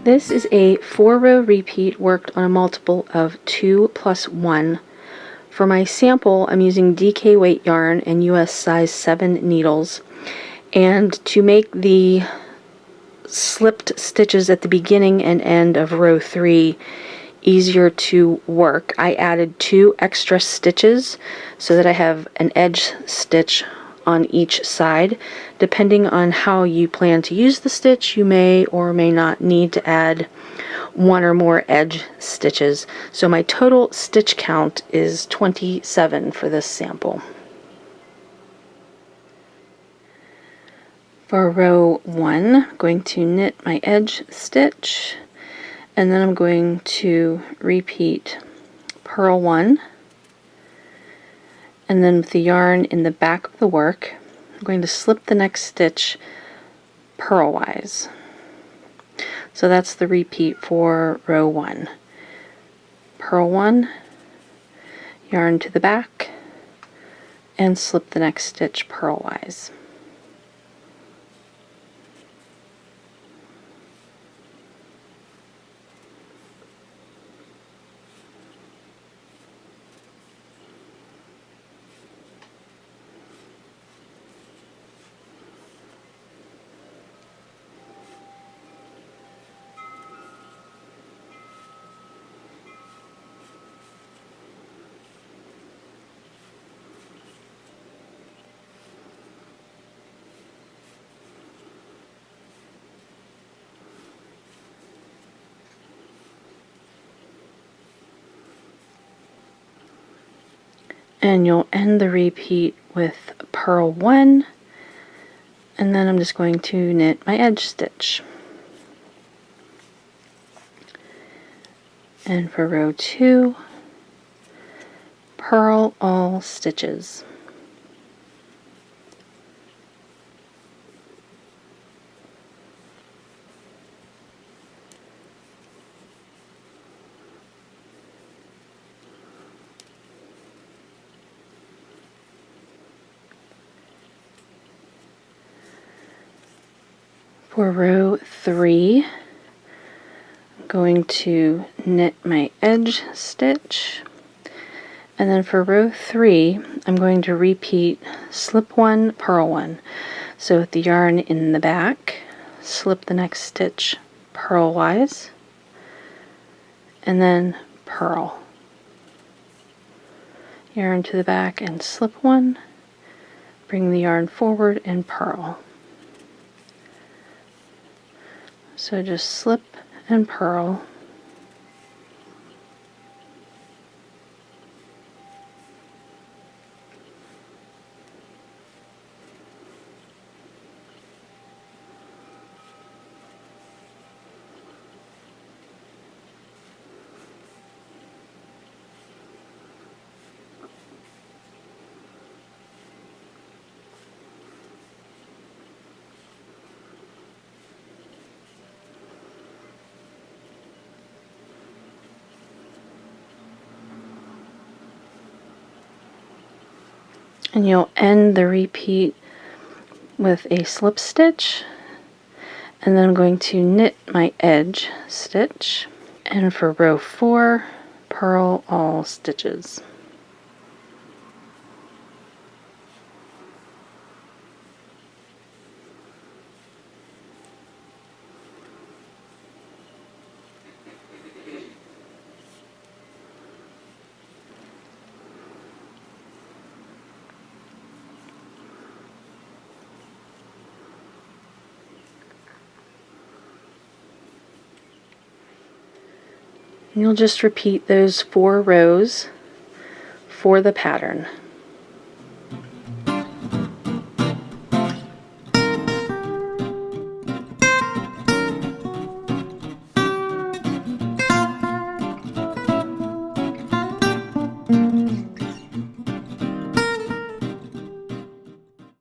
This is a 4-row repeat worked on a multiple of 2 plus 1. For my sample, I'm using DK weight yarn and US size 7 needles. And to make the slipped stitches at the beginning and end of row 3 easier to work, I added 2 extra stitches so that I have an edge stitch on each side. Depending on how you plan to use the stitch, you may or may not need to add 1 or more edge stitches. So my total stitch count is 27 for this sample. For row 1, I'm going to knit my edge stitch, and then I'm going to repeat purl 1, and then with the yarn in the back of the work, I'm going to slip the next stitch purlwise. So that's the repeat for row 1. Purl 1, yarn to the back, and slip the next stitch purlwise. And you'll end the repeat with purl 1, and then I'm just going to knit my edge stitch. And for row 2, purl all stitches. For row 3, I'm going to knit my edge stitch, and then for row 3, I'm going to repeat slip 1, purl 1. So with the yarn in the back, slip the next stitch purlwise, and then purl. Yarn to the back and slip 1, bring the yarn forward and purl. So just slip and purl. And you'll end the repeat with a slip stitch, and then I'm going to knit my edge stitch, and for row 4, purl all stitches. And you'll just repeat those 4 rows for the pattern.